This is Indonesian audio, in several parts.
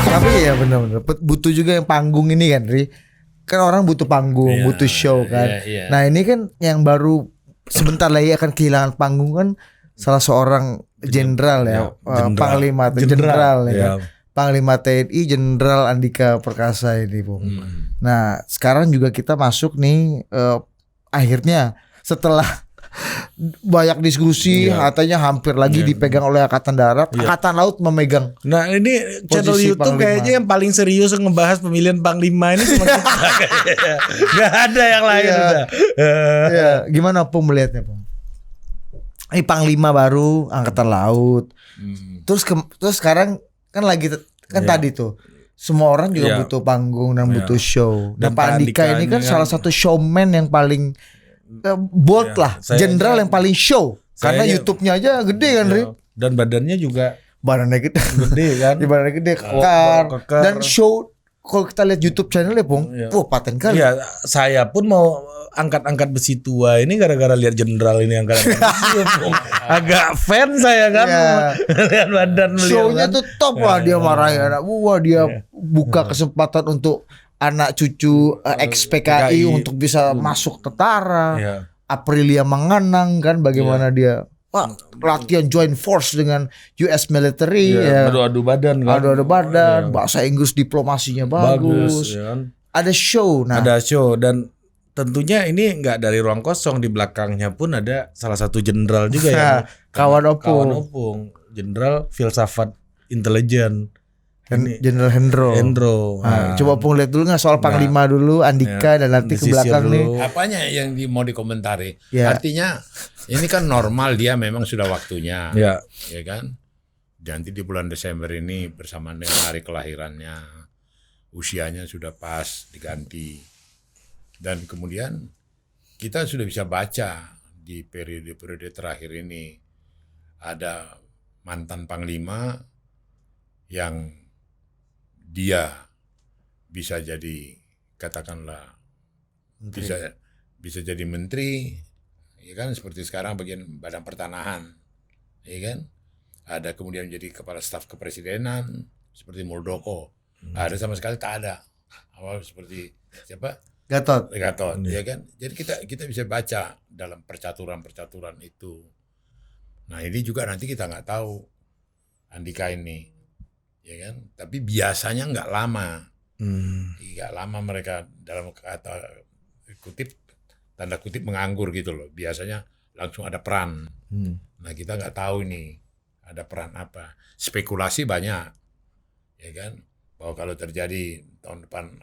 Tapi ya benar-benar butuh juga yang panggung ini kan, Ri. Kan orang butuh panggung, butuh show kan. Nah ini kan yang baru sebentar lagi akan kehilangan panggung kan salah seorang jenderal ya, Panglima Jenderal ya kan. Panglima TNI Jenderal Andika Perkasa ini, Bung. Nah sekarang juga kita masuk nih akhirnya setelah banyak diskusi, katanya hampir lagi dipegang oleh Angkatan Darat, Angkatan Laut memegang. Nah ini channel YouTube Panglima. kayaknya yang paling serius ngebahas pemilihan Panglima ini cuma kita. Gak ada yang lain udah. Ya, gimana Pung melihatnya, Pung? Ini Panglima baru Angkatan Laut. Terus sekarang kan lagi tadi tuh semua orang juga butuh panggung dan butuh show. Dan Pak Andika ini kan salah satu showman yang paling bold lah, jenderal yang paling show. Karena YouTube-nya aja gede kan, Ri. Dan badannya juga badannya gede kan. Badannya gede, kekar. Dan show kalau kita lihat YouTube channelnya, Pung, paten kali. Iya, saya pun mau angkat-angkat besi tua ini gara-gara lihat jenderal ini angkat-angkat besi, Pung. Agak fan saya kan. Lihat badan beliau. Show-nya tuh top lah, dia marahin anak buah, dia buka kesempatan untuk anak cucu ex-PKI untuk bisa masuk tentara. Aprilia Mengenang kan bagaimana dia latihan joint force dengan US military adu-adu badan kan. Adu-adu badan, bahasa Inggris diplomasinya bagus. Kan? Ada show. Ada show dan tentunya ini nggak dari ruang kosong, di belakangnya pun ada salah satu jenderal juga ya. Kawan Opung. Jenderal filsafat intelijen. Jenderal Hendro. Nah, coba Pung lihat dulu nggak soal Panglima dulu, Andika dan nanti ke belakang nih. Apanya yang mau dikomentari? Artinya ini kan normal, dia memang sudah waktunya, ya kan? Nanti di bulan Desember ini bersamaan dengan hari kelahirannya, usianya sudah pas diganti, dan kemudian kita sudah bisa baca di periode terakhir ini ada mantan Panglima yang dia bisa jadi katakanlah bisa jadi menteri, ya kan, seperti sekarang bagian Badan Pertanahan, ya kan, ada kemudian jadi kepala staf kepresidenan seperti Muldoko, ada sama sekali tak ada awal seperti siapa Gatot, ya kan, jadi kita bisa baca dalam percaturan itu. Nah ini juga nanti kita nggak tahu Andika ini. Ya kan, tapi biasanya nggak lama, mereka dalam kata tanda kutip menganggur gitu loh. Biasanya langsung ada peran. Nah kita nggak tahu ini ada peran apa. Spekulasi banyak, ya kan, bahwa kalau terjadi tahun depan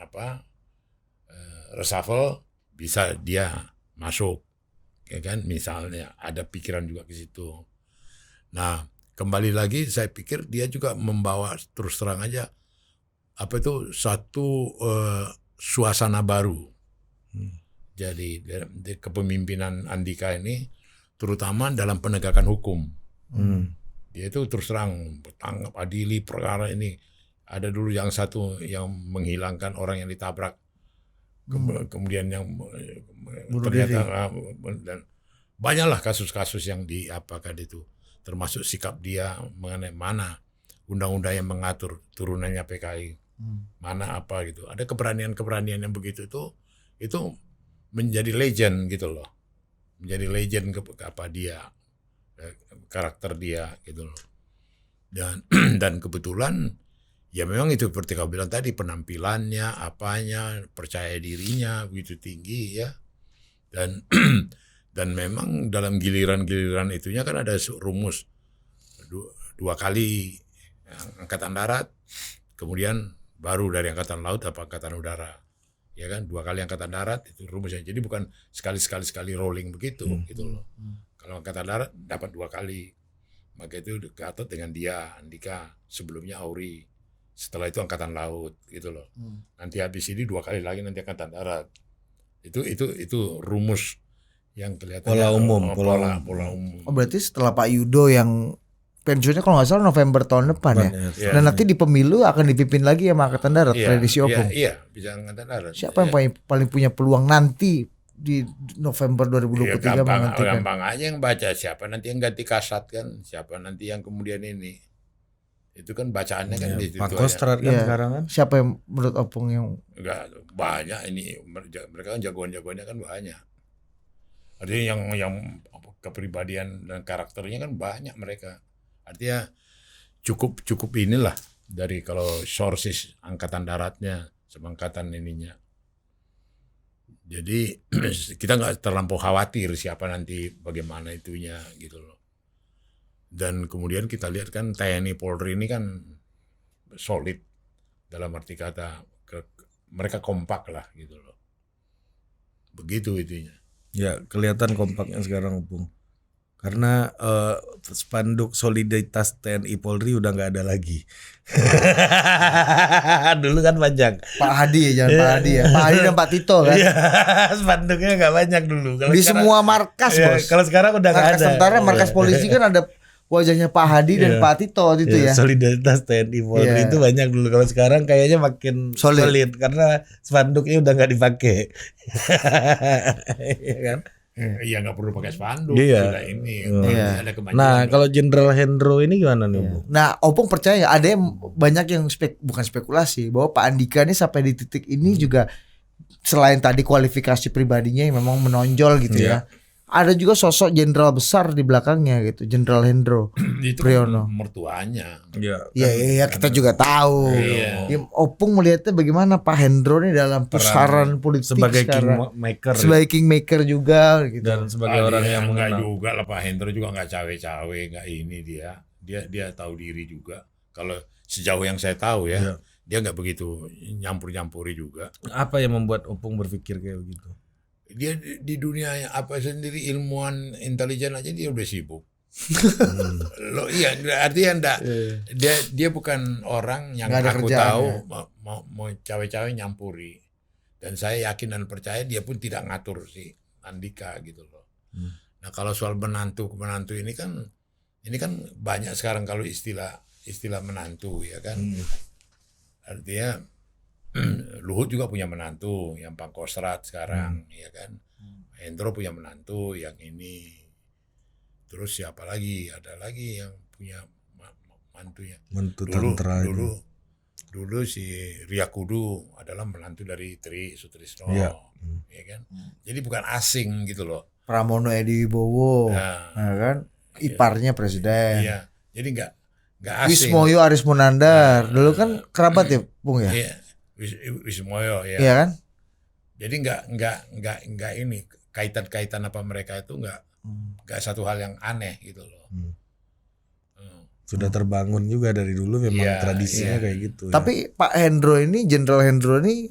reshuffle bisa dia masuk, ya kan, misalnya ada pikiran juga ke situ. Nah kembali lagi saya pikir dia juga membawa, terus terang aja, satu suasana baru. Jadi di kepemimpinan Andika ini terutama dalam penegakan hukum. Dia itu terus terang bertangkap, adili perkara ini. Ada dulu yang satu yang menghilangkan orang yang ditabrak, kemudian yang ternyata dan banyaklah kasus-kasus yang diapakan itu. Termasuk sikap dia mengenai mana undang-undang yang mengatur turunannya PKI, mana apa gitu. Ada keberanian yang begitu itu menjadi legend gitu loh, menjadi legend apa dia, karakter dia gitu loh. Dan kebetulan ya memang itu seperti kau bilang tadi, penampilannya, apanya, percaya dirinya begitu tinggi ya, dan memang dalam giliran-giliran itunya kan ada rumus dua kali Angkatan Darat, kemudian baru dari Angkatan Laut apa Angkatan Udara, ya kan, 2 kali Angkatan Darat itu rumusnya. Jadi bukan sekali rolling begitu gitu loh. Kalau Angkatan Darat dapat 2 kali, maka itu Gatot dengan dia Andika, sebelumnya Auri, setelah itu Angkatan Laut gitu loh. Nanti habis ini 2 kali lagi nanti Angkatan Darat. Itu rumus yang kelihatan pola umum. Oh berarti setelah Pak Yudo yang pensiunnya kalau nggak salah November tahun depan ya. Dan nanti di pemilu akan dipimpin lagi sama Angkatan Darat, prediksi Opung. Iya, bisa Angkatan Darat. Siapa yang paling punya peluang nanti di November 2023 menghentikan? Gampang aja yang baca siapa nanti yang ganti Kasat kan, siapa nanti yang kemudian ini. Itu kan bacaannya kan di situ aja. Pangkostrat kan sekarang kan. Siapa yang menurut Opung yang Enggak banyak ini, mereka kan jagoan-jagoannya kan banyak. Artinya yang kepribadian dan karakternya kan banyak mereka. Artinya cukup inilah dari kalau sources angkatan daratnya sama angkatan ininya. Jadi kita nggak terlampau khawatir siapa nanti bagaimana itunya gitu loh. Dan kemudian kita lihat kan TNI Polri ini kan solid dalam arti kata mereka kompak lah gitu loh. Begitu itunya. Ya kelihatan kompaknya sekarang Opung. Karena spanduk solidaritas TNI Polri udah nggak ada lagi. Dulu kan banyak. Pak Hadi ya, jangan Pak Hadi ya. Pak Hadi dan Pak Tito kan. Spanduknya nggak banyak dulu. Di semua markas bos. Kalau sekarang udah nggak ada. Markas tentara, markas polisi kan ada wajahnya Pak Hadi dan Pak Tito itu ya. Solidaritas TNI Polri itu banyak dulu. Kalau sekarang kayaknya makin solid karena spanduknya udah nggak dipakai. Iya kan? Iya nggak perlu pakai spanduk. Iya. Ini. Ada kemajuan. Nah kalau Jenderal Hendro ini gimana nih Bu? Nah Opung percaya nggak? Ada yang banyak yang bukan spekulasi bahwa Pak Andika ini sampai di titik ini juga selain tadi kualifikasi pribadinya yang memang menonjol gitu ya. Ada juga sosok jenderal besar di belakangnya gitu, Jenderal Hendro Priyono. Mertuanya. Iya, kita juga tahu. Ya, Opung melihatnya bagaimana Pak Hendro ini dalam pusaran politik sebagai sekarang. kingmaker. Sebagai kingmaker juga gitu. Dan sebagai orang yang enggak mengenal. juga lah Pak Hendro juga nggak cawe-cawe, nggak ini dia tahu diri juga. Kalau sejauh yang saya tahu ya, dia nggak begitu nyampur-nyampuri juga. Apa yang membuat Opung berpikir kayak begitu? Dia di dunia apa sendiri ilmuwan intelijen aja dia udah sibuk. Loh iya artinya enggak dia bukan orang yang aku tahu mau cawe-cawe nyampuri. Dan saya yakin dan percaya dia pun tidak ngatur si Andika gitu loh. Nah kalau soal menantu ini kan banyak sekarang kalau istilah menantu ya kan. Artinya Luhut juga punya menantu yang Pangkostrat sekarang, ya kan. Hendro punya menantu yang ini. Terus siapa lagi? Ada lagi yang punya mantunya. Dulu si Ria Kudu adalah menantu dari Tri Sutrisno, ya kan. Jadi bukan asing gitu loh. Pramono Edi Wibowo, nah kan, iparnya presiden. Iya, jadi nggak asing. Wismoyo Aris Munandar, dulu kan kerabat ya, Bung ya. Iya. Wismoyo ya. Iya kan? Jadi nggak ini kaitan apa mereka itu nggak satu hal yang aneh gitu loh. Sudah terbangun juga dari dulu memang tradisinya kayak gitu. Tapi Pak Hendro ini, Jenderal Hendro ini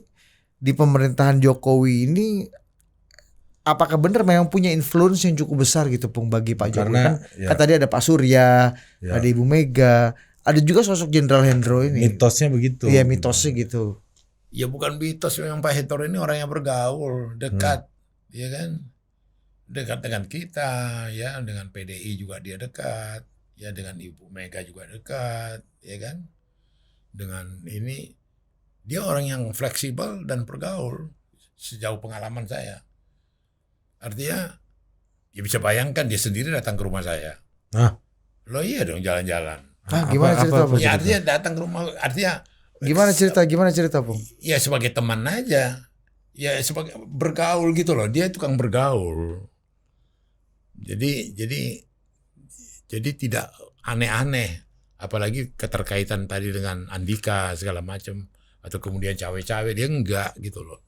di pemerintahan Jokowi ini apakah benar memang punya influence yang cukup besar gitu Pung bagi Pak Jokowi? Kan tadi ada Pak Surya, ada Ibu Mega, ada juga sosok Jenderal Hendro ini. Mitosnya begitu. Iya mitosnya gitu. Ya bukan mitos, memang Pak Hendro ini orang yang bergaul, dekat, ya kan, dekat dengan kita, ya dengan PDI juga dia dekat, ya dengan Ibu Mega juga dekat, ya kan, dengan ini dia orang yang fleksibel dan bergaul sejauh pengalaman saya. Artinya, ya bisa bayangkan dia sendiri datang ke rumah saya. Loh iya dong jalan-jalan. Gimana cerita Bung? Ya artinya datang ke rumah, artinya Gimana cerita Bung? ya sebagai teman aja, ya sebagai bergaul gitu loh, dia tukang bergaul. Jadi tidak aneh-aneh, apalagi keterkaitan tadi dengan Andika segala macam atau kemudian cawe-cawe, dia enggak gitu loh.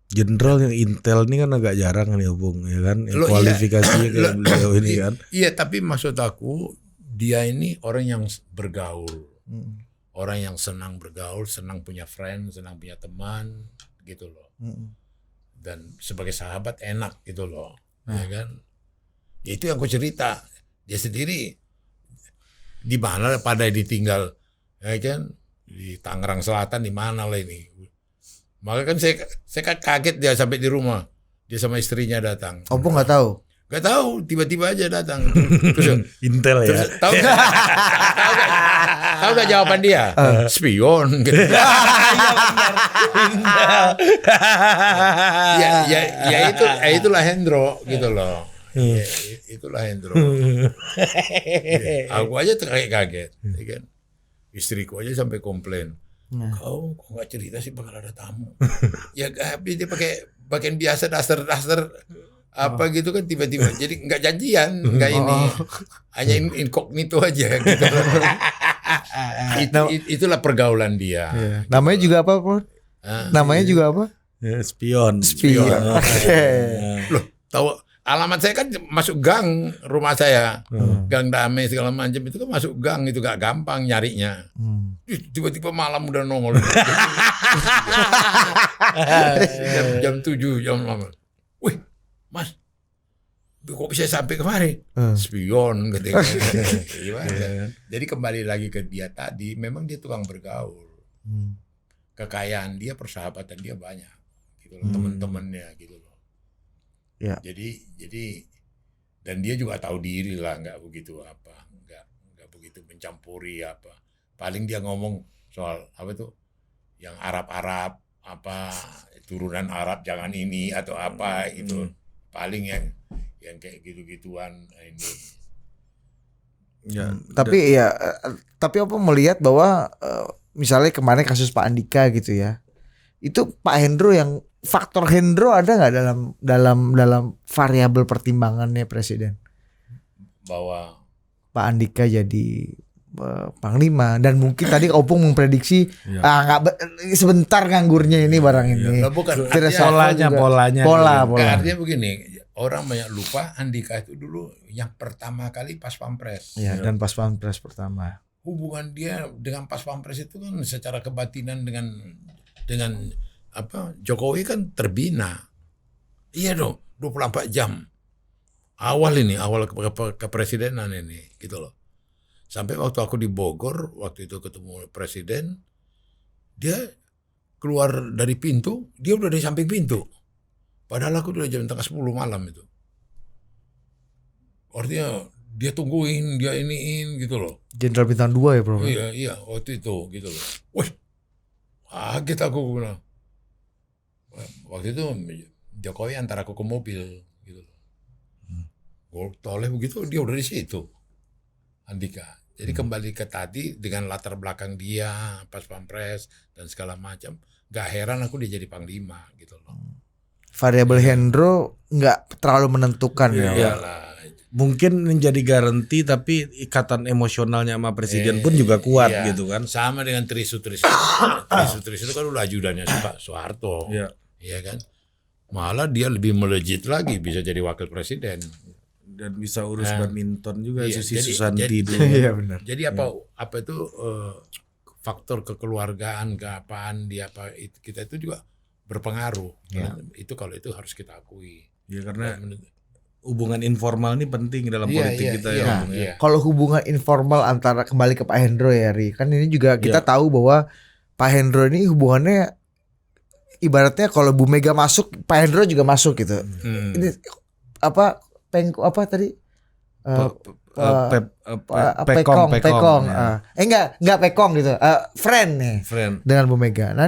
Jenderal yang intel ini kan agak jarang nih Bung, ya kan? Kualifikasinya kayak beliau ini kan. Iya, tapi maksud aku dia ini orang yang bergaul. Orang yang senang bergaul, senang punya friend, senang punya teman gitu loh. Dan sebagai sahabat enak gitu loh. Ya kan? Ya itu yang aku cerita. Dia sendiri di mana pada ditinggal, ya kan? Di Tangerang Selatan di mana lah ini. Maka kan saya kaget dia sampai di rumah. Dia sama istrinya datang. Opung nggak tahu? Gak tahu, tiba-tiba aja datang. Terus intel ya. Tahu gak jawaban dia? Spion gitu. Ya itulah Hendro gitu loh. Ya, itulah Hendro. Aku aja kaget, ya kan. Istriku aja sampai komplain. Kau kok nggak cerita sih bakal ada tamu? Ya tapi dia pakai pakaian biasa daster apa gitu kan tiba-tiba. Jadi nggak janjian, nggak ini. Hanya incognito aja gitu. Itulah pergaulan dia. Namanya juga apa, Bro? Namanya juga apa? Spion. Loh, tahu alamat saya kan masuk gang rumah saya. Gang Damai segala macam itu kan masuk gang, itu gak gampang nyarinya. Tiba-tiba malam udah nongol. jam 7 jam 8. Wih, Mas. Kok bisa sampai kemari? Spion gitu. Jadi kembali lagi ke dia tadi, memang dia tukang bergaul. Kekayaan dia, persahabatan dia banyak gitu loh, teman-temannya gitu loh. Ya. Jadi dan dia juga tahu diri lah, nggak begitu begitu mencampuri apa. Paling dia ngomong soal apa tuh yang Arab apa turunan Arab jangan ini atau apa itu. Paling yang kayak gitu-gituan ini. Ya, tapi apa melihat bahwa misalnya kemarin kasus Pak Andika gitu ya. Itu Pak Hendro yang faktor Hendro ada nggak dalam variabel pertimbangannya presiden? Bahwa Pak Andika jadi Panglima dan mungkin tadi Opung memprediksi sebentar nganggurnya ini barang ini. Bukan Pola. Artinya begini, orang banyak lupa Andika itu dulu yang pertama kali pas Pampres. Ya, dan pas Pampres pertama. Hubungan dia dengan pas Pampres itu kan secara kebatinan dengan apa Jokowi kan terbina. Iya dong, 24 jam. Awal kepresidenan ini gitu loh. Sampai waktu aku di Bogor, waktu itu ketemu presiden, dia keluar dari pintu, dia udah di samping pintu. Padahal aku udah jam 10 malam itu. Artinya dia tungguin, dia iniin gitu loh. Jenderal Bintang 2 ya, Bro? Iya, waktu itu gitu loh. Wih, kaget aku bilang. Waktu itu Jokowi antar aku ke mobil gitu loh. Gue toleh begitu, dia udah di situ. Andika. Jadi kembali ke tadi dengan latar belakang dia pas Pampres dan segala macam, gak heran aku dia jadi panglima gitu loh. Variabel Hendro nggak terlalu menentukan ya. Mungkin menjadi garansi tapi ikatan emosionalnya sama presiden pun juga kuat gitu kan. Sama dengan Trisu itu kan udah ajudannya Pak Soeharto. Iya kan. Malah dia lebih melejit lagi bisa jadi wakil presiden. Dan bisa urus badminton juga Susanti dulu. Iya benar. Jadi apa itu faktor kekeluargaan, keapaan dia kita itu juga berpengaruh. Itu kalau itu harus kita akui. Ya karena hubungan informal ini penting dalam politik kita ya. Kalau hubungan informal antara kembali ke Pak Hendro ya, Ri. Kan ini juga kita tahu bahwa Pak Hendro ini hubungannya ibaratnya kalau Bu Mega masuk, Pak Hendro juga masuk gitu. Ini apa tadi? Pekong. Enggak Pekong gitu. Friend nih. Dengan Bu Mega. Nah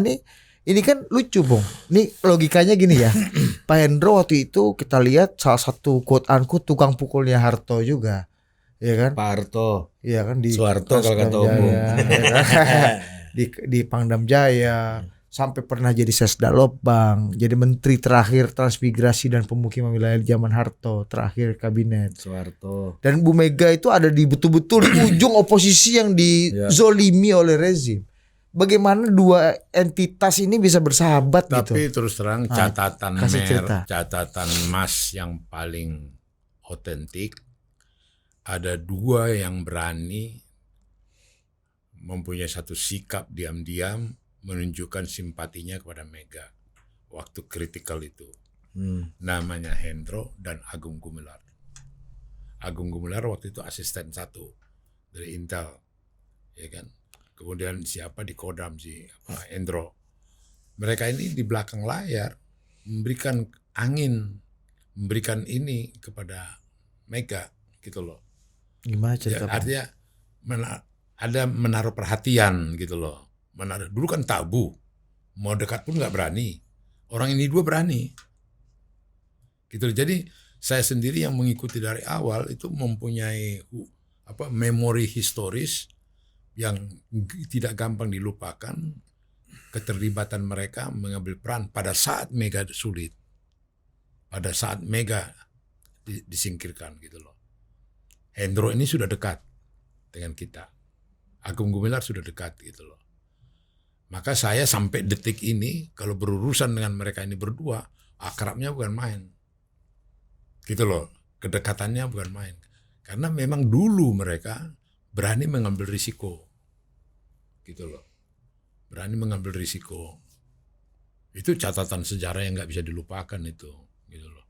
ini kan lucu, Bung. Ini logikanya gini ya. Pak Hendro waktu itu kita lihat salah satu quote unquote tukang pukulnya Harto juga. Iya kan? Pak Harto. Iya kan di Soeharto kalau kata Om. di Pangdam Jaya. Sampai pernah jadi Sesdalobang, jadi menteri terakhir transmigrasi dan pemukiman wilayah zaman Harto, terakhir kabinet Soeharto. Dan Bu Mega itu ada di betul-betul di ujung oposisi yang dizolimi oleh rezim. Bagaimana dua entitas ini bisa bersahabat gitu? Tapi terus terang catatan emas yang paling otentik, ada dua yang berani mempunyai satu sikap diam-diam menunjukkan simpatinya kepada Mega waktu kritikal itu. Namanya Hendro dan Agung Gumelar. Agung Gumelar waktu itu asisten 1 dari Intel, ya kan. Kemudian siapa di Kodam Hendro. Mereka ini di belakang layar memberikan angin, memberikan ini kepada Mega gitu loh. Gimana cerita? Artinya ada menaruh perhatian gitu loh. Dulu kan tabu, mau dekat pun nggak berani. Orang ini dua berani, gitu. Jadi saya sendiri yang mengikuti dari awal itu mempunyai memori historis yang tidak gampang dilupakan, keterlibatan mereka mengambil peran pada saat Mega sulit, pada saat Mega disingkirkan gitu loh. Hendro ini sudah dekat dengan kita, Agung Gumelar sudah dekat gitu loh. Maka saya sampai detik ini kalau berurusan dengan mereka ini berdua, akrabnya bukan main. Gitu loh, kedekatannya bukan main. Karena memang dulu mereka berani mengambil risiko. Gitu loh. Berani mengambil risiko. Itu catatan sejarah yang nggak bisa dilupakan itu. Gitu loh.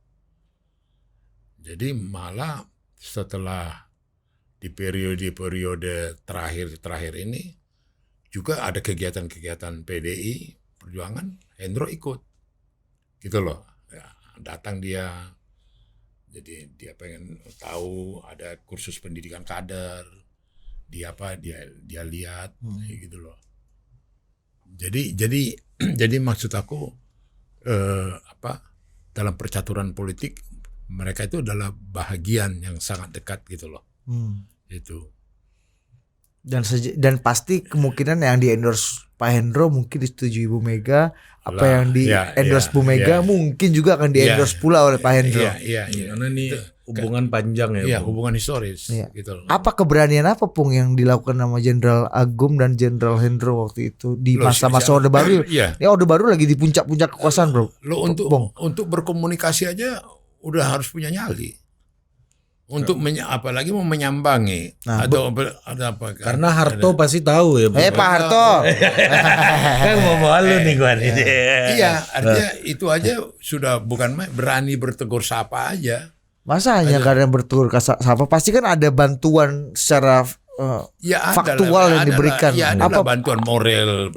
Jadi malah setelah di periode terakhir ini juga ada kegiatan-kegiatan PDI Perjuangan, Hendro ikut. Gitu loh. Ya, datang dia. Jadi dia pengen tahu ada kursus pendidikan kader. Dia lihat gitu loh. Jadi maksud aku dalam percaturan politik mereka itu adalah bahagian yang sangat dekat gitu loh. Itu. Dan pasti kemungkinan yang di endorse Pak Hendro mungkin disetujui Ibu Mega, yang di endorse Bu Mega mungkin juga akan di endorse pula oleh Pak Hendro. Iya. Karena ini hubungan panjang ya. Iya, hubungan historis gitu loh. Apa keberanian apa Pung yang dilakukan sama Jenderal Agung dan Jenderal Hendro waktu itu di masa-masa Orde Baru? Iya. Ya Orde Baru lagi di puncak-puncak kekuasaan, Bro. Lo untuk berkomunikasi aja udah harus punya nyali. Untuk apalagi mau menyambangi atau ada apa? Karena Harto pasti tahu ya. Pak Harto. Kan mau malu nih gua nih. Iya, artinya itu aja sudah bukan berani bertegur sapa aja. Masa hanya karena bertegur sapa, pasti kan ada bantuan secara faktual yang diberikan. Ya, ada bantuan moral,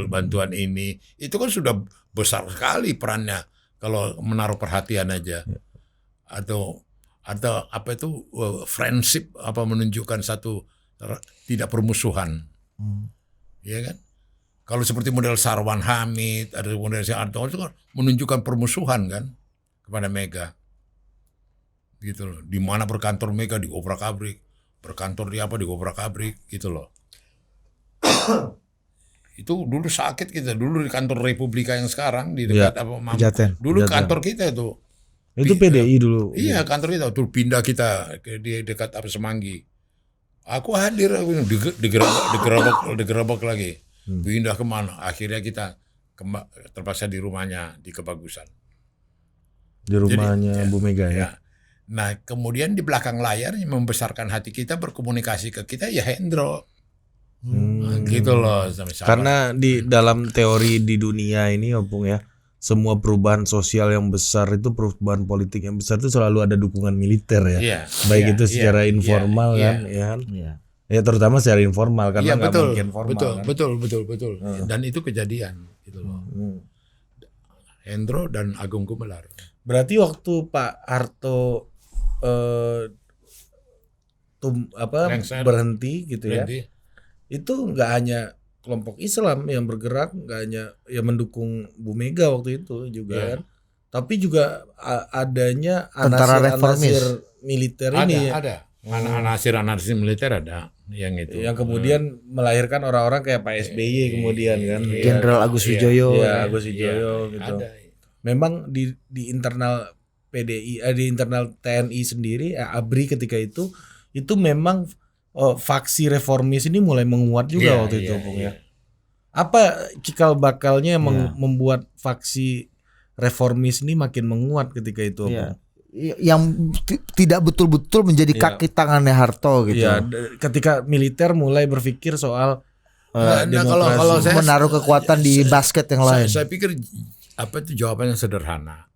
bantuan ini. Itu kan sudah besar sekali perannya kalau menaruh perhatian aja. Atau apa itu friendship, menunjukkan satu tidak permusuhan. Ya kan? Kalau seperti model Sarwan Hamid, ada model Arto itu kan menunjukkan permusuhan kan kepada Mega. Gitu loh. Di mana berkantor Mega di obrak-abrik, berkantor di obrak-abrik gitu loh. Itu dulu sakit kita, dulu di kantor Republika yang sekarang di dekat dulu kantor kita itu. Itu PDI dulu. Iya, kantor kita tuh pindah kita di dekat Semanggi. Aku hadir digerabak lagi. Pindah kemana? Akhirnya kita terpaksa di rumahnya di Kebagusan. Di rumahnya Bu Mega ya. Nah, kemudian di belakang layar yang membesarkan hati kita berkomunikasi ke kita ya Hendro. Gitu loh. Karena di dalam teori di dunia ini Opung ya, semua perubahan sosial yang besar itu, perubahan politik yang besar itu selalu ada dukungan militer ya. Baik itu secara informal kan, ya. Ya terutama secara informal karena nggak mungkin formal. Betul. Dan itu kejadian gitu loh. Hendro dan Agung Gumelar. Berarti waktu Pak Harto berhenti gitu ya. Itu nggak hanya kelompok Islam yang bergerak, nggak hanya yang mendukung Bu Mega waktu itu juga kan, tapi juga adanya anasir militer ini. Ada. Anasir militer ada yang itu. Yang kemudian melahirkan orang-orang kayak Pak SBY kemudian kan. Jenderal Agus Wijoyo. Iya, Agus Wijoyo gitu. Ada. Memang di internal PDI, di internal TNI sendiri, ABRI ketika itu memang faksi reformis ini mulai menguat juga waktu itu, Bung ya. Apa cikal bakalnya yang membuat faksi reformis ini makin menguat ketika itu, Bung? Yang tidak betul-betul menjadi kaki tangannya Harto gitu. Iya, ketika militer mulai berpikir soal demokrasi, kalau saya menaruh kekuatan di basket yang lain. Saya pikir itu jawabannya sederhana.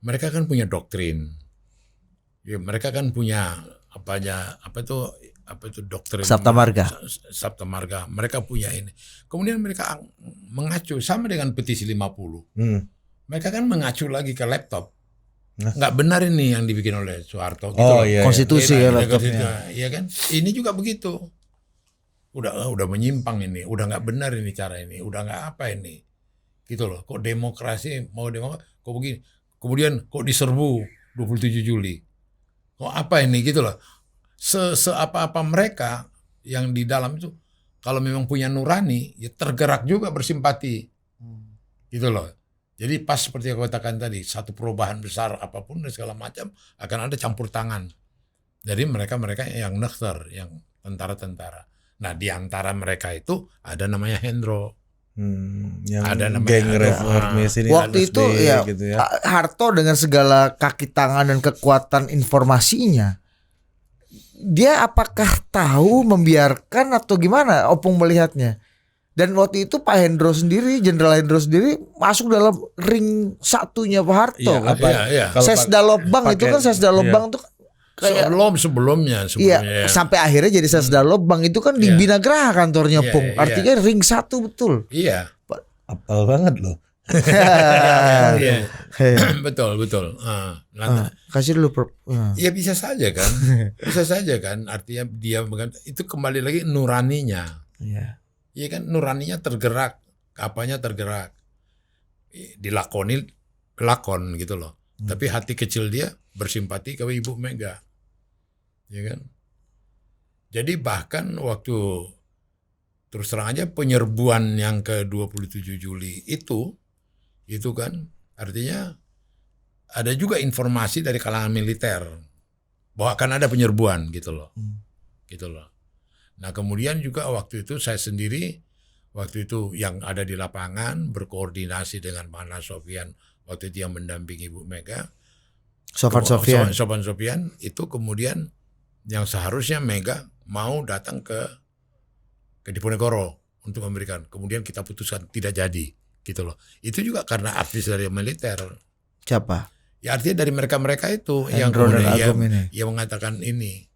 Mereka kan punya doktrin. Ya, mereka kan punya apa itu doktrin Sabta Marga. Mereka punya ini. Kemudian mereka mengacu sama dengan petisi 50. Mereka kan mengacu lagi ke laptop. Nggak benar ini yang dibikin oleh Soeharto gitu loh. Konstitusi ya laptopnya. Iya kan? Ini juga begitu. Udah menyimpang ini, udah nggak benar ini cara ini, udah nggak apa ini. Gitu loh. Kok demokrasi kok begini. Kemudian kok diserbu 27 Juli. Oh apa ini gitu loh. Apa-apa mereka yang di dalam itu kalau memang punya nurani ya tergerak juga bersimpati. Gitu loh. Jadi pas seperti yang aku katakan tadi, satu perubahan besar apapun dan segala macam akan ada campur tangan dari mereka-mereka yang nektar, yang tentara-tentara. Nah di antara mereka itu ada namanya Hendro. Yang ada namanya geng reformis ini waktu itu ya, gitu ya. Harto dengan segala kaki tangan dan kekuatan informasinya, dia apakah tahu membiarkan atau gimana Opung melihatnya? Dan waktu itu Pak Hendro sendiri, Jenderal Hendro sendiri masuk dalam ring satunya Pak Harto. Iya. Sesda Lobang itu kan Sesda Lobang itu kayak sebelumnya iya, sampai akhirnya jadi Sesda Lobang itu kan di Binagraha kantornya Pung. Artinya ring satu betul. Iya. Apal banget loh. Iya. Betul. Kasih dulu ya bisa saja kan. Artinya dia itu kembali lagi nuraninya. Iya. Iya kan nuraninya tergerak, apanya tergerak, lakon gitu loh. Tapi hati kecil dia bersimpati ke Ibu Mega, ya kan. Jadi bahkan waktu terus terang aja penyerbuan yang ke 27 Juli itu kan artinya ada juga informasi dari kalangan militer bahwa akan ada penyerbuan gitu loh. Nah kemudian juga waktu itu saya sendiri waktu itu yang ada di lapangan berkoordinasi dengan Mana Sofian waktu itu yang mendampingi Ibu Mega. Sofan Sofian itu kemudian yang seharusnya Mega mau datang ke Diponegoro untuk memberikan. Kemudian kita putuskan tidak jadi gitu loh. Itu juga karena artis dari militer. Siapa? Ya artinya dari mereka-mereka itu Hendro yang kemudian yang mengatakan ini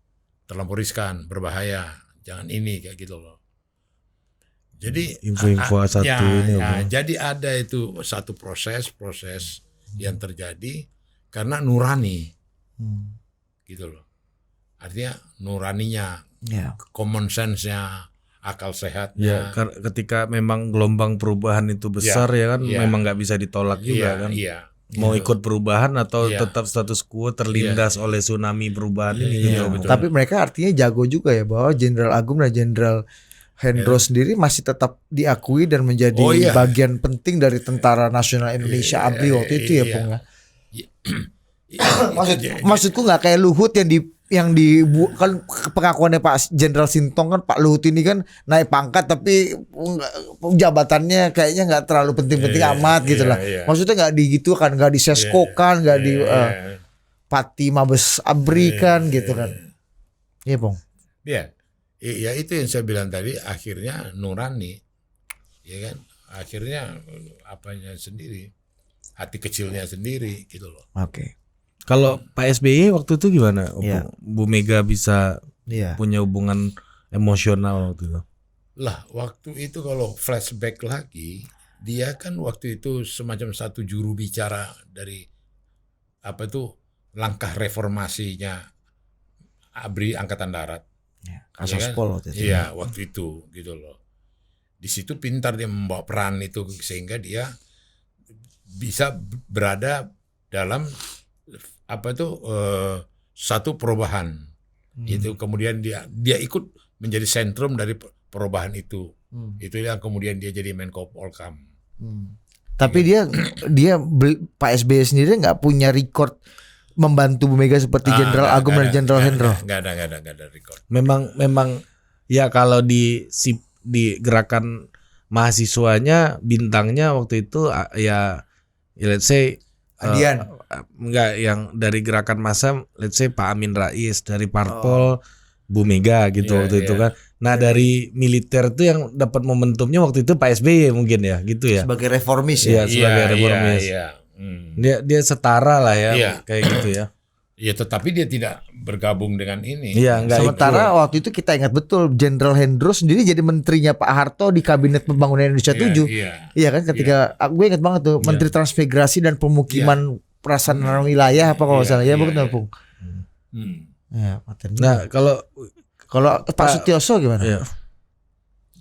terlampau riskan, berbahaya. Jangan ini kayak gitu loh. Jadi info-info jadi ada itu satu proses yang terjadi karena nurani, gitu loh. Artinya nuraninya, common sense-nya, akal sehatnya. Ya, ketika memang gelombang perubahan itu besar memang nggak bisa ditolak juga kan. Iya. Mau ikut perubahan atau tetap status quo terlindas oleh tsunami perubahan ini. Betul. Tapi mereka artinya jago juga ya bahwa Jenderal Agung dan Jenderal Hendro sendiri masih tetap diakui dan menjadi bagian penting dari Tentara Nasional Indonesia ABRI waktu itu ya Pung. Maksudku nggak kayak Luhut yang kan pengakuannya Pak Jenderal Sintong kan Pak Luhut ini kan naik pangkat tapi jabatannya kayaknya nggak terlalu penting-penting amat gitu lah. Maksudnya nggak digitukan, nggak diseskokan, nggak di Pati Mabes ABRI kan gitu kan. Iya Pung. Iya. Ya itu yang saya bilang tadi akhirnya nurani. Ya kan? Akhirnya apanya sendiri. Hati kecilnya sendiri gitu loh. Oke. Kalau Pak SBY waktu itu gimana? Bu Mega bisa punya hubungan emosional waktu itu? Lah waktu itu kalau flashback lagi, dia kan waktu itu semacam satu juru bicara dari langkah reformasinya ABRI Angkatan Darat. Kasaspol waktu itu. Iya waktu itu gitu loh. Di situ pintar dia membawa peran itu sehingga dia bisa berada dalam satu perubahan. Itu kemudian dia ikut menjadi sentrum dari perubahan itu. Itu yang kemudian dia jadi Menko Polkam. Tapi dia Pak SBY sendiri nggak punya record membantu Bu Mega seperti Jenderal Agung dan Jenderal Hendro. Nggak ada record. Memang ya kalau di gerakan mahasiswanya bintangnya waktu itu ya let's say Adian. Enggak, yang dari gerakan massa let's say Pak Amin Rais, dari Parpol Bu Mega gitu waktu itu kan. Nah dari militer tuh yang dapat momentumnya waktu itu Pak SBY mungkin ya gitu ya. Sebagai reformis ya. Sebagai reformis. Dia setara lah ya kayak gitu ya. Ya tetapi dia tidak bergabung dengan ini. Iya, sementara waktu itu kita ingat betul Jenderal Hendro sendiri jadi menterinya Pak Harto di Kabinet Pembangunan Indonesia 7. Iya kan ketika gue ingat banget tuh Menteri Transmigrasi dan Pemukiman Perasaan Wilayah apa kalau salah ya betul Pung. Nah, kalau Pak Sutioso gimana?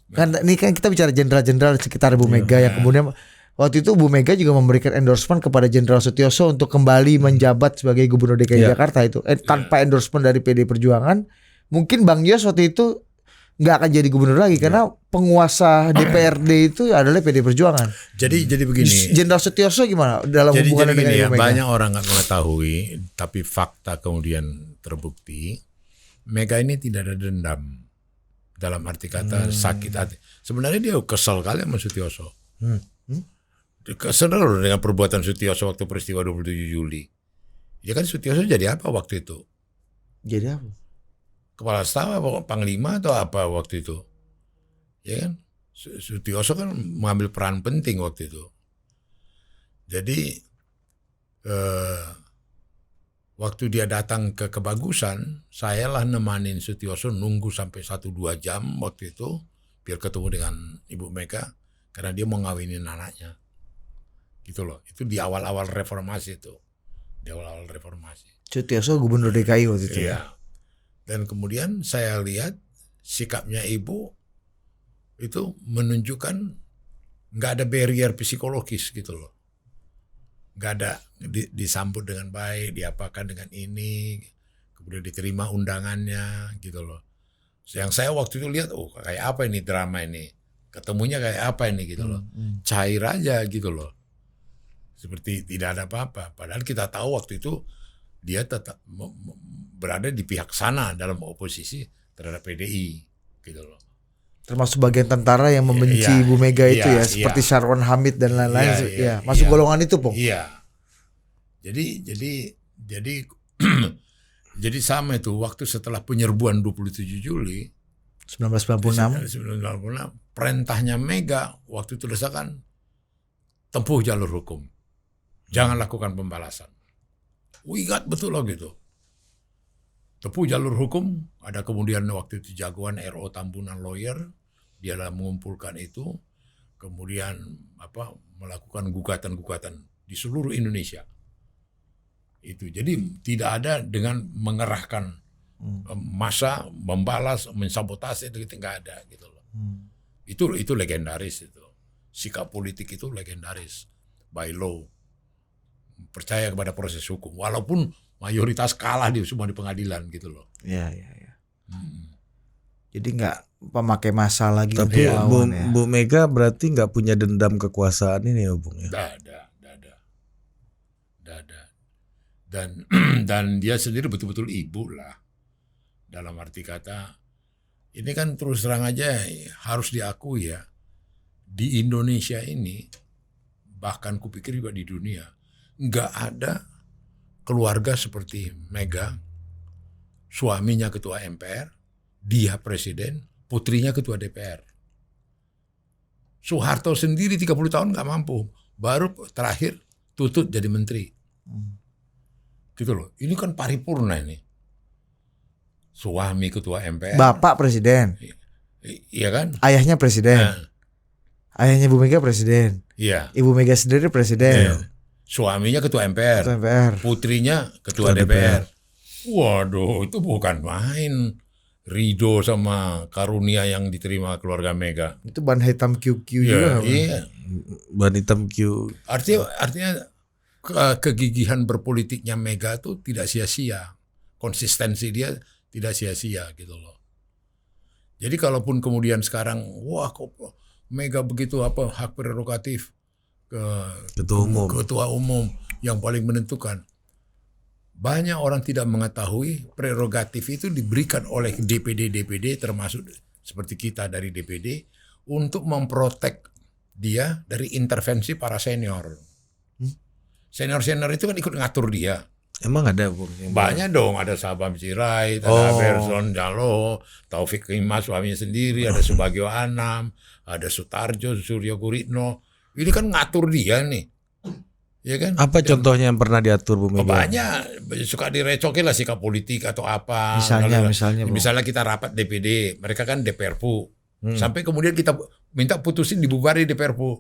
Kan ini kan kita bicara jenderal-jenderal di sekitar Bu Mega yang kemudian waktu itu Bu Mega juga memberikan endorsement kepada Jenderal Sutioso untuk kembali menjabat sebagai Gubernur DKI Jakarta itu. Tanpa endorsement dari PD Perjuangan, mungkin Bang Yos waktu itu nggak akan jadi gubernur lagi karena penguasa DPRD itu adalah PD Perjuangan. Jadi begini. Jenderal Sutioso gimana dalam hubungan dengan ya, Bu Mega? banyak orang nggak mengetahui, tapi fakta kemudian terbukti. Mega ini tidak ada dendam. Dalam arti kata sakit hati. Sebenarnya dia kesel kali sama Sutioso. Kesel dengan perbuatan Sutioso waktu peristiwa 27 Juli. Ya kan Sutioso jadi apa waktu itu? Jadi apa? Kepala staf apa panglima atau apa waktu itu? Ya kan? Sutioso kan mengambil peran penting waktu itu. Jadi waktu dia datang ke Kebagusan, saya lah nemanin Sutioso nunggu sampai 1-2 jam waktu itu biar ketemu dengan Ibu Mega karena dia mau ngawinin anaknya. Gitu loh. Itu di awal-awal reformasi itu. Di awal-awal reformasi. Sutioso Gubernur DKI waktu itu. Iya. Dan kemudian saya lihat sikapnya Ibu itu menunjukkan nggak ada barrier psikologis gitu loh. Nggak ada, disambut dengan baik, diapakan dengan ini, kemudian diterima undangannya gitu loh. Yang saya waktu itu lihat, kayak apa ini drama ini, ketemunya kayak apa ini gitu loh, cair aja gitu loh, seperti tidak ada apa-apa. Padahal kita tahu waktu itu dia tetap berada di pihak sana dalam oposisi terhadap PDI gitu loh. Termasuk bagian tentara yang membenci Ibu Mega itu ya, seperti Syarwan Hamid dan lain-lain. Masuk golongan itu, Pong. Iya. Jadi jadi sama itu waktu setelah penyerbuan 27 Juli 1996, perintahnya Mega waktu itu desakan tempuh jalur hukum. Jangan lakukan pembalasan. Ingat betul loh gitu. Tempuh jalur hukum, ada kemudian waktu itu jagoan RO Tambunan Lawyer, dia lah mengumpulkan itu, kemudian melakukan gugatan-gugatan di seluruh Indonesia. Itu jadi tidak ada dengan mengerahkan massa, membalas, mensabotase itu nggak ada gitu loh. Itu legendaris itu. Sikap politik itu legendaris. By law. Percaya kepada proses hukum walaupun mayoritas kalah dia semua di pengadilan gitu loh. Iya. Jadi nggak pemakai massa lagi. Tapi Bu Mega berarti nggak punya dendam kekuasaan ini ya, Bung ya? Nggak ada. Dan dia sendiri betul-betul ibu lah. Dalam arti kata, ini kan terus terang aja harus diakui ya. Di Indonesia ini, bahkan kupikir juga di dunia, nggak ada keluarga seperti Mega, suaminya ketua MPR, dia presiden, putrinya ketua DPR. Soeharto sendiri 30 tahun nggak mampu, baru terakhir Tutut jadi menteri. Gitu loh, ini kan paripurna ini. Suami ketua MPR. Bapak presiden. Iya kan? Ayahnya presiden. Ayahnya Bu Mega presiden. Iya. Ibu Mega sendiri presiden. Iya. Suaminya ketua MPR, putrinya ketua DPR. Waduh, itu bukan main. Ridho sama karunia yang diterima keluarga Mega. Itu ban hitam QQ juga. Iya. Ban hitam Q. Artinya kegigihan berpolitiknya Mega itu tidak sia-sia. Konsistensi dia tidak sia-sia gitu loh. Jadi kalaupun kemudian sekarang, wah kok Mega begitu hak prerogatif ketua umum yang paling menentukan. Banyak orang tidak mengetahui prerogatif itu diberikan oleh DPD termasuk seperti kita dari DPD untuk memprotek dia dari intervensi para senior. Senior itu kan ikut ngatur dia. Emang ada, Bung? Banyak dong, ada Sabam Sirait, ada Berson Jalo, Taufik Kimas suaminya sendiri, ada Subagio Anam, ada Sutarjo, Suryo Guritno. Ini kan ngatur dia nih, ya kan? Apa contohnya yang pernah diatur Bu Mega? Banyak, suka direcokin lah sikap politik atau apa. Misalnya kita rapat DPD, mereka kan DPRPU. Sampai kemudian kita minta putusin dibubarin DPRPU.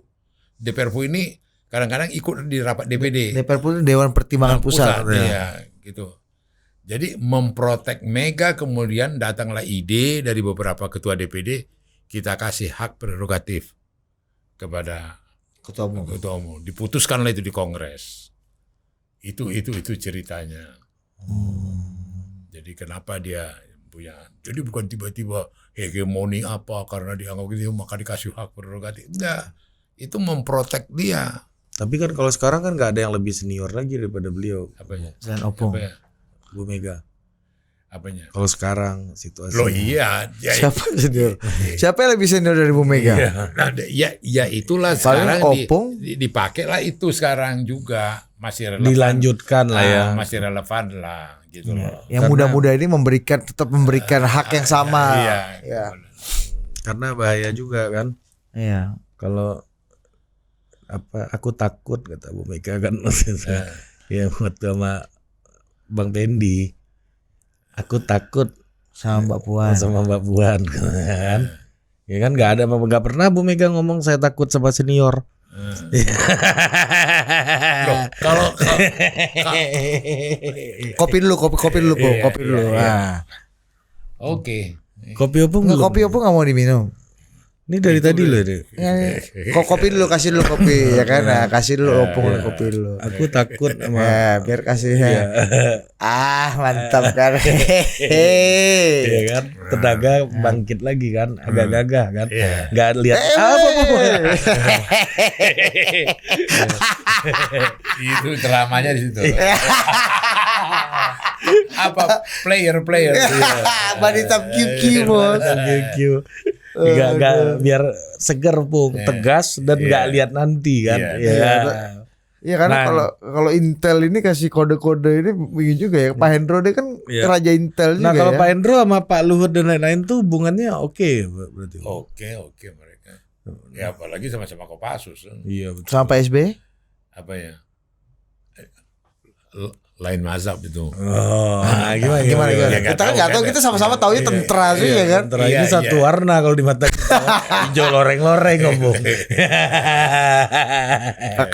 DPRPU ini kadang-kadang ikut di rapat DPD. DPRPU Dewan Pertimbangan Pusat. Iya, gitu. Jadi memprotek Mega, kemudian datanglah ide dari beberapa ketua DPD, kita kasih hak prerogatif kepada Ketua umum. Diputuskanlah itu di Kongres. Itu ceritanya. Jadi kenapa dia punya? Jadi bukan tiba-tiba hegemoni apa karena dianggap gitu maka dikasih hak prerogatif. Enggak. Itu memprotek dia. Tapi kan kalau sekarang kan nggak ada yang lebih senior lagi daripada beliau. Apanya? Selain Opung. Apanya? Bu Mega. Apanya? Kalau sekarang situasi. Loh iya. Ya, Siapa senior? Siapa yang lebih senior dari Bu Mega? iya. Nah, ya itulah Paling sekarang Opung. dipakai lah itu sekarang juga masih relevan. Dilanjutkan lah ya. Masih relevan lah gitu loh. Yang muda-muda ini tetap memberikan hak yang sama. Iya. Iya. Karena bahaya juga kan. Iya. Kalau aku takut kata Bu Mega kan ya waktu sama Bang Tendi. Aku takut Sama Mbak Puan. sama Mbak Puan kan. Ya kan nggak pernah Bu Mega ngomong saya takut sama senior. Loh, kalau Kopi dulu, kopi dulu, Bu. Iya, Kopi dulu. iya. Nah. oke. Kopi Opung Nggak, belum? kopi apa nggak mau diminum? Ini dari tadi loh deh. Kok kopi dulu, kasih dulu kopi ya kan? Nah, kasih dulu Opung kopi dulu. Aku takut sama Ya, biar kasih ya. Mantap kan. ya kan tenaga bangkit lagi kan agak gagah kan nggak lihat Itu dramanya di situ. Apa player. Wanita QQ, Bos. nggak biar seger Pung tegas dan nggak lihat nanti kan Iya karena kalau Intel ini kasih kode-kode ini begini juga ya. Pak Hendro dia kan raja Intel juga. Nah kalau ya. Pak Hendro sama Pak Luhut dan lain-lain tuh hubungannya oke berarti. Oke mereka. Ya apalagi sama-sama Kopassus. Iya betul. Sama Pak SBY? Apa ya? Lain mazhab itu. Gimana? Ya, Kita kan nggak tahu, kita sama-sama taunya tentara sih ya kan. Tentara ini satu warna kalau di mata kita. Hijau loreng-loreng ngomong.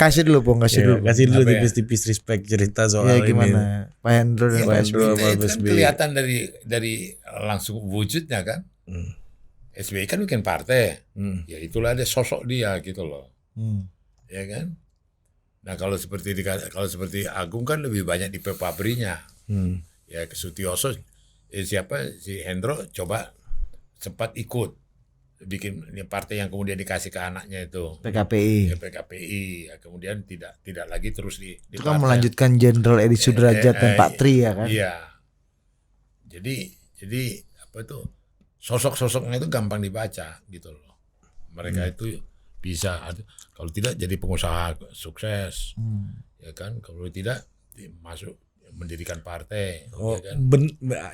Kasih dulu, Bung, kasih dulu. Kasih dulu tipis-tipis respect cerita soal Ya gimana? Pak Hendro dan Pak SBY. Itu kan kelihatan dari langsung wujudnya kan. SBY kan bikin partai. Ya itulah ada sosok dia gitu loh. Ya kan? Nah kalau seperti Agung kan lebih banyak di pabrinya. Ya ke Sutioso siapa si Hendro coba sempat ikut bikin partai yang kemudian dikasih ke anaknya itu PKPI. ya, PKPI ya, kemudian tidak lagi terus di Itu kan melanjutkan Jenderal Edi Sudrajat dan Pak Tri ya kan. Iya. Jadi apa itu sosok-sosoknya itu gampang dibaca gitu loh. Mereka itu bisa kalau tidak jadi pengusaha sukses ya kan, kalau tidak masuk mendirikan partai ya kan?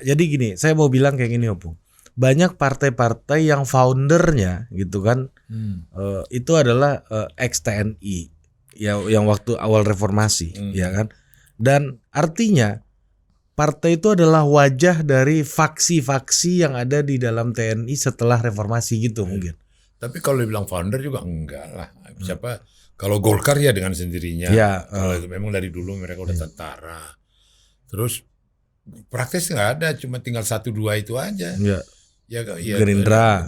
Jadi gini, saya mau bilang kayak gini Opung. Banyak partai-partai yang foundernya gitu kan itu adalah ex TNI ya, yang waktu awal reformasi ya kan, dan artinya partai itu adalah wajah dari faksi-faksi yang ada di dalam TNI setelah reformasi gitu mungkin. Tapi kalau dibilang founder juga enggak lah. Siapa? Kalau Golkar ya dengan sendirinya. Ya, kalau memang dari dulu mereka udah tentara. Terus praktis nggak ada, cuma tinggal 1-2 itu aja. Ya. Ya Gerindra,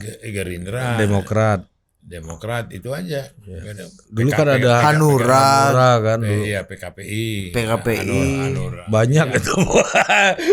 Demokrat itu aja. Dulu kan ada Hanura kan dulu. Iya, PKPI. PKPI. Banyak itu.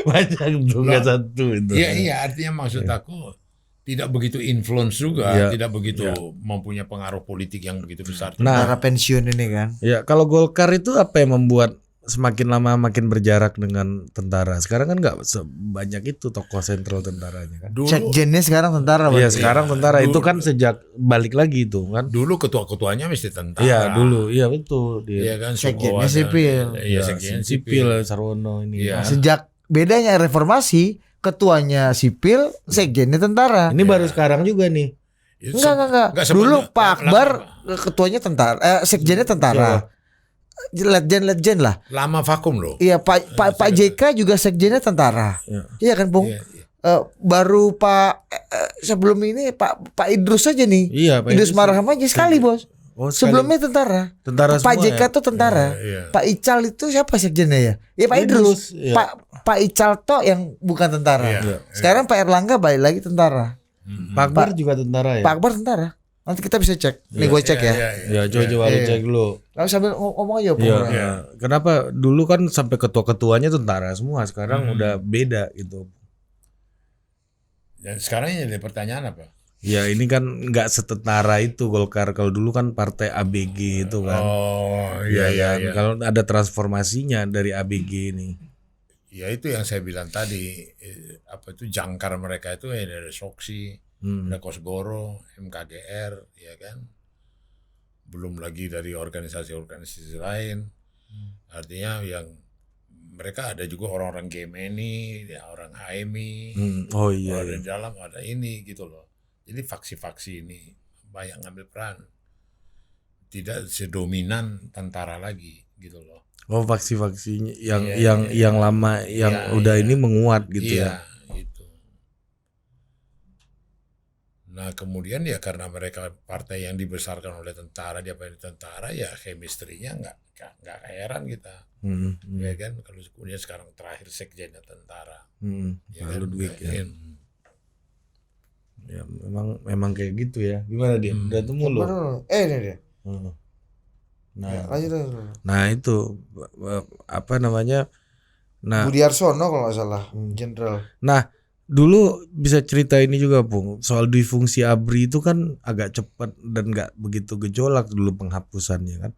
Banyak tuh nggak satu itu. Iya, artinya maksud aku tidak begitu influence juga, tidak begitu mempunyai pengaruh politik yang begitu besar. Nah, para pensiun ini kan. Ya, kalau Golkar itu apa yang membuat semakin lama makin berjarak dengan tentara? Sekarang kan nggak sebanyak itu tokoh sentral tentaranya kan. Sekjennya sekarang tentara. Iya, sekarang tentara itu kan sejak balik lagi itu kan. Dulu ketua-ketuanya mesti tentara. Iya, dulu. Iya, betul. Iya kan, sekjennya sipil. Iya, sekjen sipil Sarwono ini. Iya. Sejak bedanya reformasi, ketuanya sipil, sekjennya tentara. Ini baru sekarang juga nih. Enggak. Dulu Pak Akbar ketuanya tentara, sekjennya tentara. Legend lah. Lama vakum loh. Iya, Pak JK juga sekjennya tentara. Iya kan, Bung? Baru Pak sebelum ini Pak Idrus aja nih. Iya, Pak Idrus Marham aja sekali, Bos. Sebelumnya tentara. Pak JK ya? tuh tentara. Pak Ical itu siapa sekjennya ya? Iya, Pak Idrus. Pak Ical toh yang bukan tentara. Sekarang Pak Erlangga balik lagi tentara. Pak Akbar juga tentara ya? Pak Akbar tentara. Nanti kita bisa cek. Nih gue cek ya. Ya coba lu cek dulu. Lalu sambil ngomong aja Pung. Iya. Kenapa dulu kan sampai ketua-ketuanya tentara semua, sekarang udah beda gitu. Dan sekarang ini ada pertanyaan apa? Ya ini kan nggak setentara itu Golkar. Kalau dulu kan partai ABG itu kan. Oh Iya iya. kan. Kalau ada transformasinya dari ABG ini. Ya itu yang saya bilang tadi, apa itu jangkar mereka itu ada Soksi, ada Kosgoro, MKGR, ya kan. Belum lagi dari organisasi-organisasi lain. Artinya yang mereka ada juga orang-orang Gemeni, ya, orang HMI, Oh iya. orang di dalam ada ini gitu loh. Jadi faksi-faksi ini banyak ngambil peran. Tidak sedominan tentara lagi gitu loh. Oh faksi-faksinya yang lama yang udah ini menguat gitu ya. Itu. Nah kemudian ya karena mereka partai yang dibesarkan oleh tentara, dia pengen tentara, ya chemistry-nya nggak heran kita. Ya kan kalau kemudian sekarang terakhir sekjennya tentara. Ya kan? Ludwig ya. Ya memang kayak gitu ya. Gimana dia? Udah temu lo? Ini dia. Nah, Lanjut. nah itu apa namanya? Nah, Budi Arsono kalau nggak salah, jenderal. nah dulu bisa cerita ini juga Pung, soal difungsi ABRI itu kan agak cepat dan nggak begitu gejolak dulu penghapusannya kan,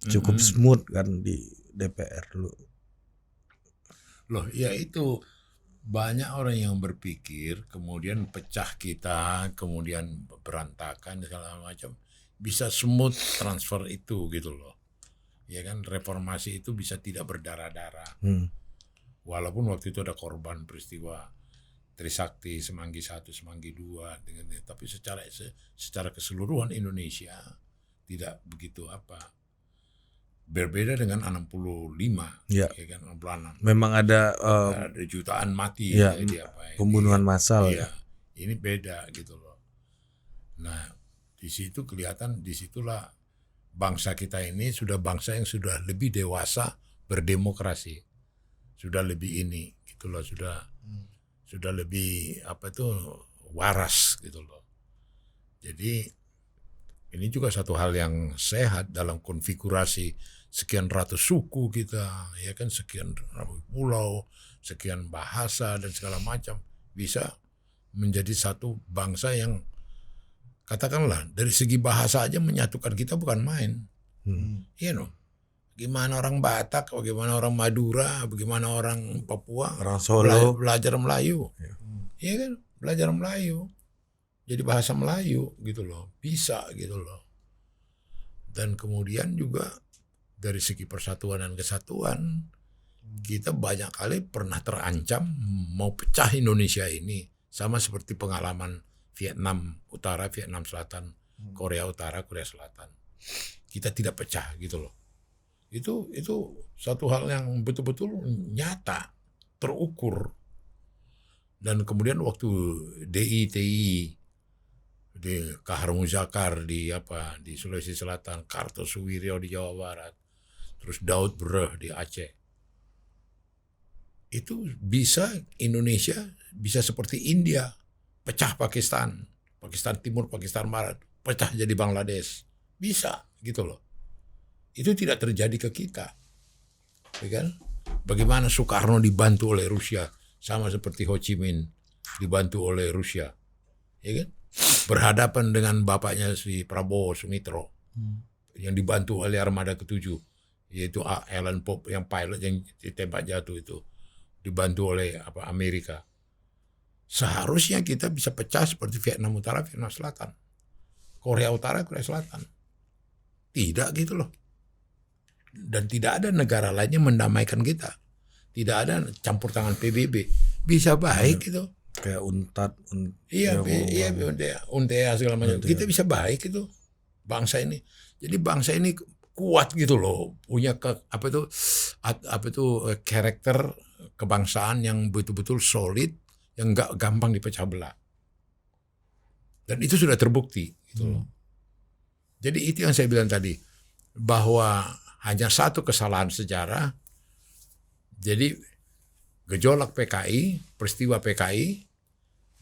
cukup smooth kan di DPR dulu. Loh ya itu banyak orang yang berpikir kemudian pecah kita, kemudian berantakan segala macam. Bisa smooth transfer itu gitu loh. Ya kan reformasi itu bisa tidak berdarah-darah. Walaupun waktu itu ada korban peristiwa Trisakti, Semanggi 1, Semanggi 2 dengan tapi secara keseluruhan Indonesia tidak begitu berbeda dengan 65 ya kan 66. Memang ada jutaan mati ya, pembunuhan massal ya. Ini beda gitu loh. Nah, di situ kelihatan, disitulah bangsa kita ini sudah bangsa yang sudah lebih dewasa berdemokrasi, sudah lebih ini gitu loh, sudah lebih waras gitu loh. Jadi ini juga satu hal yang sehat dalam konfigurasi sekian ratus suku kita, ya kan, sekian pulau, sekian bahasa dan segala macam, bisa menjadi satu bangsa yang katakanlah dari segi bahasa aja menyatukan kita bukan main. Gimana orang Batak, bagaimana orang Madura, bagaimana orang Papua, orang Solo belajar Melayu. Iya kan, belajar Melayu. Jadi bahasa Melayu gitu loh, bisa gitu loh. Dan kemudian juga dari segi persatuan dan kesatuan, kita banyak kali pernah terancam mau pecah Indonesia ini, sama seperti pengalaman Vietnam Utara, Vietnam Selatan, Korea Utara, Korea Selatan. Kita tidak pecah gitu loh. Itu satu hal yang betul-betul nyata, terukur. Dan kemudian waktu DITI di Kahar Muzakar di Sulawesi Selatan, Kartosuwiryo di Jawa Barat, terus Daud Breh di Aceh. Itu bisa Indonesia bisa seperti India, pecah Pakistan Timur, Pakistan Barat, pecah jadi Bangladesh. Bisa gitu loh. Itu tidak terjadi ke kita. Ya kan? Bagaimana Soekarno dibantu oleh Rusia, sama seperti Ho Chi Minh dibantu oleh Rusia. Ya kan? Berhadapan dengan bapaknya si Prabowo Sumitro yang dibantu oleh Armada ke-7, yaitu Alan Pope yang pilot yang ditembak jatuh itu, dibantu oleh Amerika. Seharusnya kita bisa pecah seperti Vietnam Utara, Vietnam Selatan, Korea Utara, Korea Selatan. Tidak gitu loh. Dan tidak ada negara lainnya mendamaikan kita. Tidak ada campur tangan PBB. Bisa baik gitu. Kayak UNTAD. Iya, UNTEA segala macam. Kita bisa baik itu bangsa ini. Jadi bangsa ini kuat gitu loh. Punya karakter kebangsaan yang betul-betul solid, yang nggak gampang dipecah belah. Dan itu sudah terbukti gitu loh. Jadi itu yang saya bilang tadi, bahwa hanya satu kesalahan sejarah. Jadi gejolak PKI, peristiwa PKI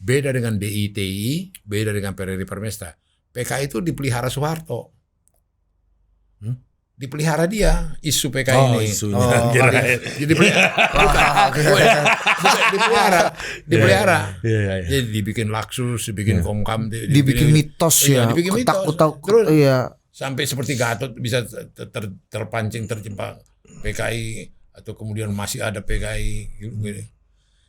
beda dengan DITI, beda dengan PRRI Permesta. PKI itu dipelihara Soeharto. Dipelihara dia isu PKI ini. Isunya. Jadi dipelihara. Iya. Jadi dibikin Laksus, dibikin Komkam, Dibikin mitos ya. dibikin mitos. Takut-takut. Terus Iya. sampai seperti Gatot bisa terpancing terjebak PKI atau kemudian masih ada PKI gitu.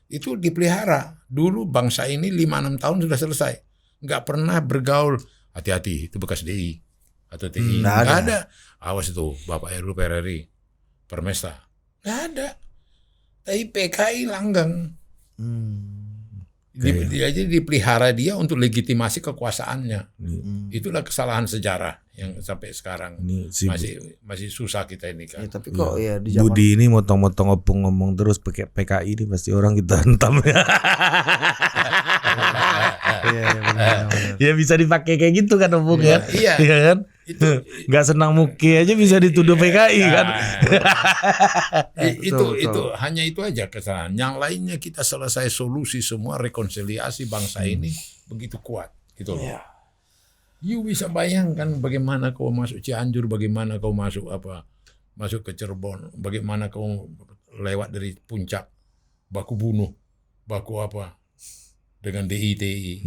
Itu dipelihara. Dulu bangsa ini 5-6 tahun sudah selesai. Nggak pernah bergaul. Hati-hati, itu bekas DI atau TI. Nggak ada. Awas itu Bapak Heru PRRI, Permesta. Nggak ada. Tapi PKI langgang. Dia aja dipelihara dia untuk legitimasi kekuasaannya. Itulah kesalahan sejarah yang sampai sekarang Ini si masih susah kita ini kan. Ya, tapi kok ya di zaman Budi ini motong-motong opung ngomong terus pakai PKI ini pasti orang kita hentam. Ya bisa dipakai kayak gitu kan opung ya. Iya. Iya kan? Itu Nggak senang muki aja bisa dituduh PKI kan. itu hanya itu aja kesalahan. Yang lainnya kita selesai solusi semua rekonsiliasi bangsa ini begitu kuat gitu loh. You bisa bayangkan bagaimana kau masuk Cianjur, bagaimana kau masuk ke Cirebon, bagaimana kau lewat dari puncak baku bunuh, baku dengan DITI.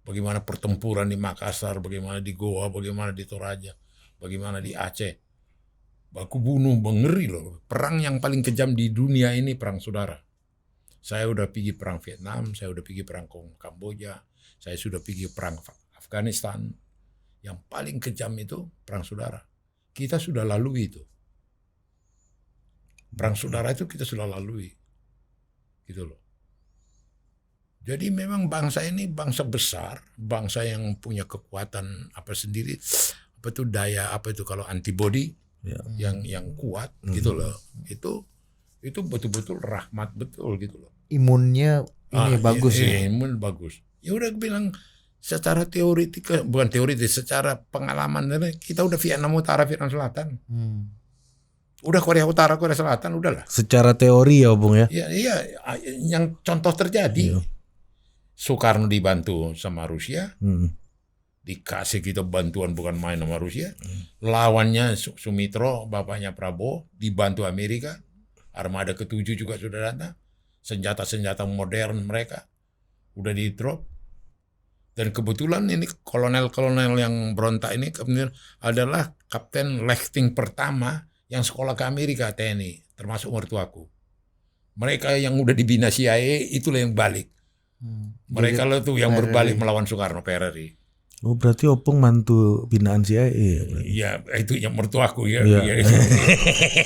Bagaimana pertempuran di Makassar, bagaimana di Goa, bagaimana di Toraja, bagaimana di Aceh. Baku bunuh, mengeri loh. Perang yang paling kejam di dunia ini perang saudara. Saya udah pergi perang Vietnam, saya udah pergi perang Kamboja, saya sudah pergi perang Afghanistan. Yang paling kejam itu perang saudara. Kita sudah lalui itu. Perang saudara itu kita sudah lalui. Gitu loh. Jadi memang bangsa ini bangsa besar, bangsa yang punya kekuatan sendiri, daya kalau antibody yang kuat gitu loh. Itu betul-betul rahmat betul gitu loh. imunnya ini bagus ya. Imun bagus. Ya udah bilang secara secara pengalaman kita udah Vietnam Utara, Vietnam Selatan. Udah Korea Utara, Korea Selatan udahlah. Secara teori ya Bung ya. Iya, yang contoh terjadi. Soekarno dibantu sama Rusia, dikasih kita bantuan bukan main sama Rusia. Lawannya Sumitro, bapaknya Prabowo, dibantu Amerika. Armada ke-7 juga sudah datang. Senjata-senjata modern mereka udah di drop. Dan kebetulan ini kolonel-kolonel yang berontak ini kemudian adalah Kapten Lechting pertama yang sekolah ke Amerika TNI, termasuk mertuaku. Mereka yang udah dibina CIA itulah yang balik. Mereka lah tuh yang berbalik melawan Soekarno, PRRI. Oh berarti Opung mantu binaan CIA. Iya, itu yang mertuaku ya.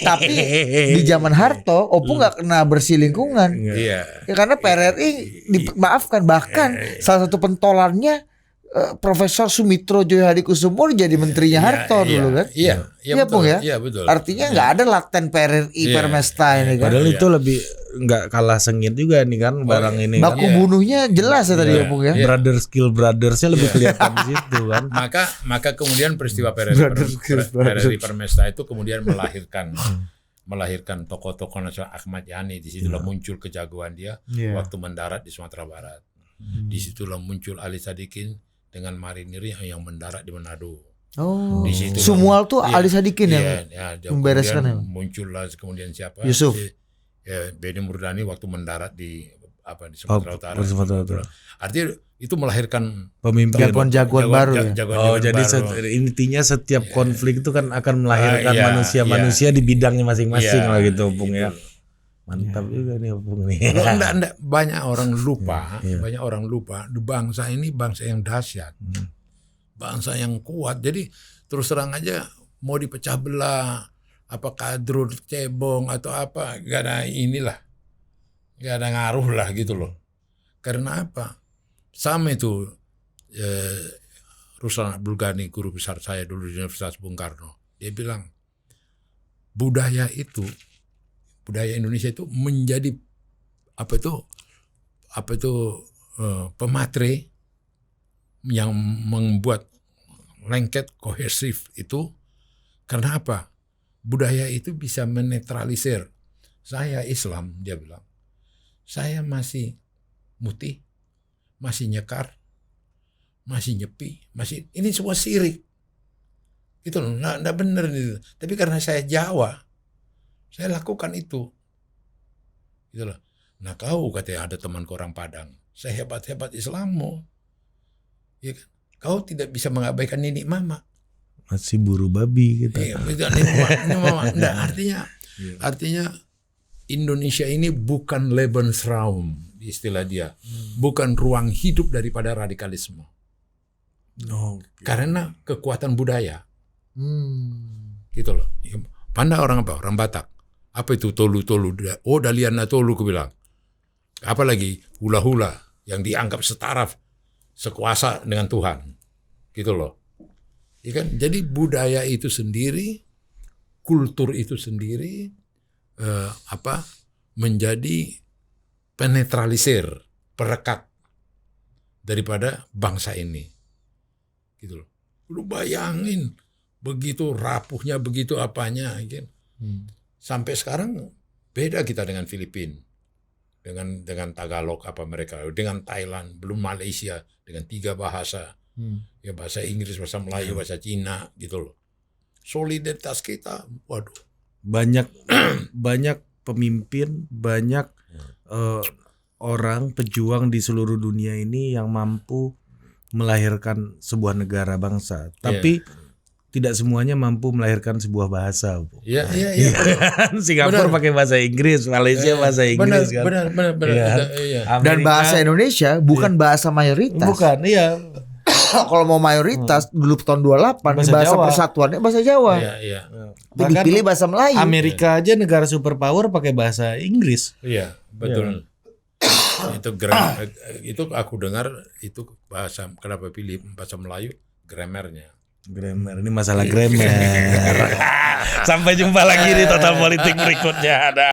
Tapi di zaman Harto, Opung nggak kena bersih lingkungan. Iya. Ya karena PRRI dimaafkan, bahkan salah satu pentolannya Profesor Sumitro Joyohadikusumo jadi menterinya Harto dulu kan? Iya Pung ya. Iya betul. Artinya nggak ada laten PRRI Permesta ini kan. Padahal itu lebih nggak kalah sengit juga nih kan barang ini. Baku bunuhnya jelas ya tadi ya Pung ya. Brothersnya lebih kelihatan di situ kan. Maka kemudian peristiwa PRRI Permesta itu kemudian melahirkan tokoh-tokoh nasional. Ahmad Yani, disitulah muncul kejagoan dia waktu mendarat di Sumatera Barat. Disitulah muncul Ali Sadikin dengan marinir yang mendarat di Manado. Oh, di Sumual tuh Ali Sadikin yang membereskan ya. Muncullah kemudian siapa? Yusuf. Benny Murdani waktu mendarat di Sumatera Utara. Artinya itu melahirkan pemimpin jagoan baru ya. Jadi intinya setiap konflik itu kan akan melahirkan manusia-manusia di bidangnya masing-masing lah gitu, Bung ya. Mantap juga nih Bung nih. Enggak, banyak orang lupa, bangsa ini bangsa yang dahsyat. Bangsa yang kuat. Jadi terus terang aja mau dipecah belah, apa kadrun, cebong atau apa, gak ada ngaruh lah gitu loh. Karena apa? Sama itu Ruslan Abdul Ghani, guru besar saya dulu di Universitas Bung Karno. Dia bilang budaya Indonesia itu menjadi pematre yang membuat lengket kohesif itu. Karena apa? Budaya itu bisa menetralisir. Saya Islam, dia bilang. Saya masih mutih, masih nyekar, masih nyepi, masih ini semua sirik. Gitu loh, nggak benar itu. Tapi karena saya Jawa, saya lakukan itu. Gitu loh. Nah kau katanya ada temanku orang Padang, saya hebat-hebat Islammu. Ya kan? Kau tidak bisa mengabaikan nenek mama. Masih buru babi kita. Iya, nenek mama. Nah, artinya Indonesia ini bukan Lebensraum istilah dia, bukan ruang hidup daripada radikalisme. Karena kekuatan budaya. Gitu loh. Panda orang apa? Orang Batak. Apa itu tolu-tolu? Oh, Daliana tolu aku bilang. Apalagi hula-hula yang dianggap setara sekuasa dengan Tuhan. Gitu loh. Ya kan? Jadi budaya itu sendiri, kultur itu sendiri menjadi penetralisir, perekat daripada bangsa ini. Gitu loh. Lu bayangin begitu rapuhnya, begitu apanya, gitu. Sampai sekarang beda kita dengan Filipina, dengan Tagalog apa mereka, dengan Thailand, belum Malaysia dengan 3 bahasa, ya bahasa Inggris, bahasa Melayu, bahasa Cina, gitu loh. Solidaritas kita, waduh. Banyak pemimpin, banyak orang pejuang di seluruh dunia ini yang mampu melahirkan sebuah negara bangsa, tapi tidak semuanya mampu melahirkan sebuah bahasa. Iya. Singapura pakai bahasa Inggris, Malaysia bahasa Inggris kan. Benar. Amerika, dan bahasa Indonesia bukan bahasa mayoritas. Bukan, iya. Kalau mau mayoritas dulu tahun 28 bahasa persatuannya bahasa Jawa. Iya. Tapi dipilih bahasa Melayu. Amerika aja negara superpower pakai bahasa Inggris. Iya, betul. Itu aku dengar itu bahasa, kenapa pilih bahasa Melayu, grammarnya. Grammar, ini masalah grammar. Sampai jumpa lagi di Total Politik berikutnya. Ada.